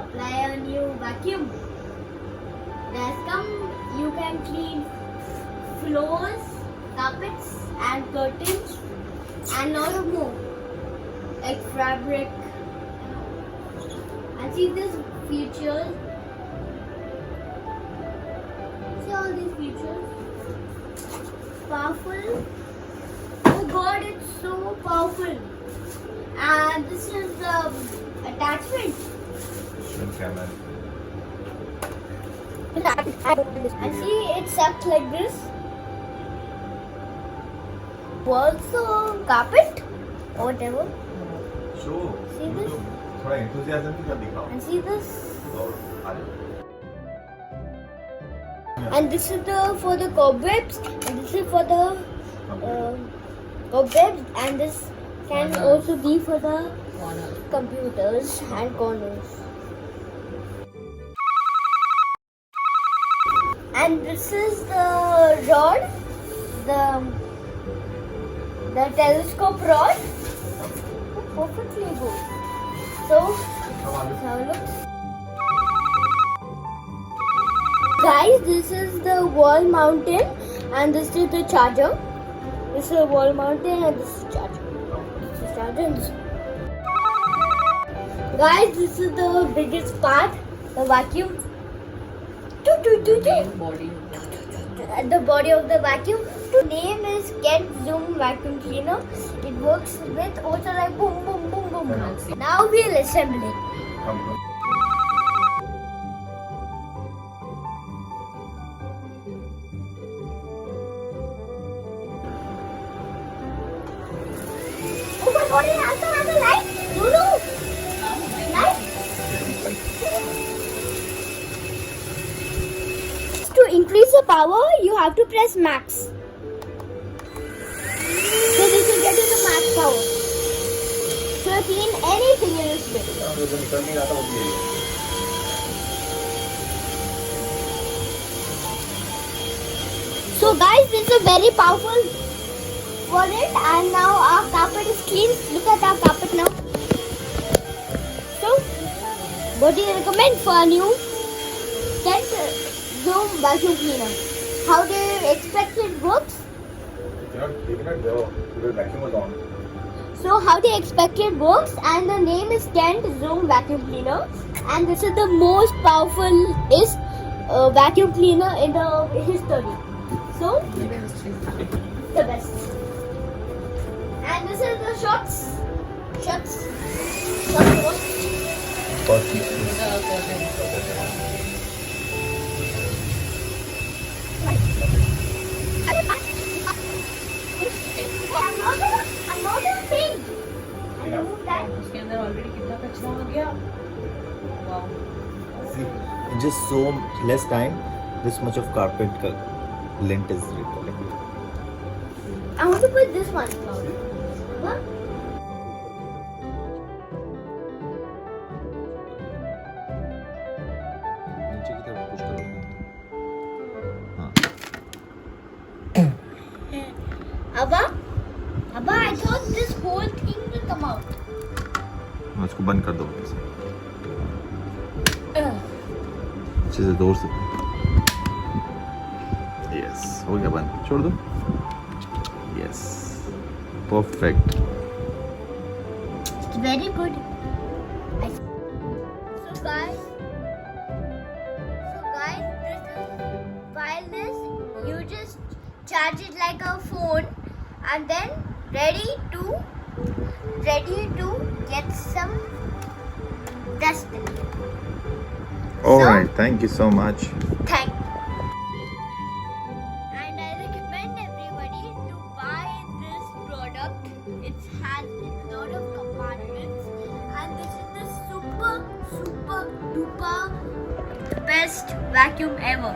Apply a new vacuum. That's come. You can clean floors, carpets, and curtains, and lot of more, like fabric. And see these features. See all these features. Powerful. Oh God, it's so powerful. And this is the attachment. And see, it's sucked like this. Also, carpet or whatever. Show. See this? थोड़ा enthusiasm के साथ दिखाओ. And see this? और आगे. And this is for the cobwebs. And this is for the cobwebs. And this can also be for the computers and corners. And this is the rod, the telescope rod. Perfectly good. So, let's have a look. Guys, this is the wall mountain, and this is the charger. This is the wall mountain, and this is charger. This is charger. And this. Guys, this is the biggest part, the vacuum. The body of the vacuum. The name is Kent Zoom Vacuum Cleaner. It works with also like boom, boom, boom, boom. Now we'll assemble it. Oh my God! It has another light. No. Light. To increase the power, you have to press max. So this will get you the max power. So you clean anything in this bit. So guys, this is very powerful for it, and now our carpet is clean. Look at our carpet now. So, what do you recommend for a new Kent Zoom vacuum cleaner? How do you expect it works? So how do you expect it works? And the name is Kent Zoom Vacuum Cleaner, and this is the most powerful vacuum cleaner in the history. So the best. And this is the shots. Another thing. उसके अंदर already कितना कचरा हो गया. Wow. See, in just so less time, this much of carpet lint is collected. I want to put this one. What? नीचे की तरफ push करो. हाँ. Abba, I thought this whole thing will come out. इसको बंद कर दो. अच्छे से जोर से. Yes, हो गया बंद. छोड़ दो. Yes, perfect. It's very good. So guys, this is wireless. You just charge it like a phone, and then ready to get some dust in it. All right, thank you so much. Thank you. And I recommend everybody to buy this product. It has a lot of compartments, and this is the super duper best vacuum ever.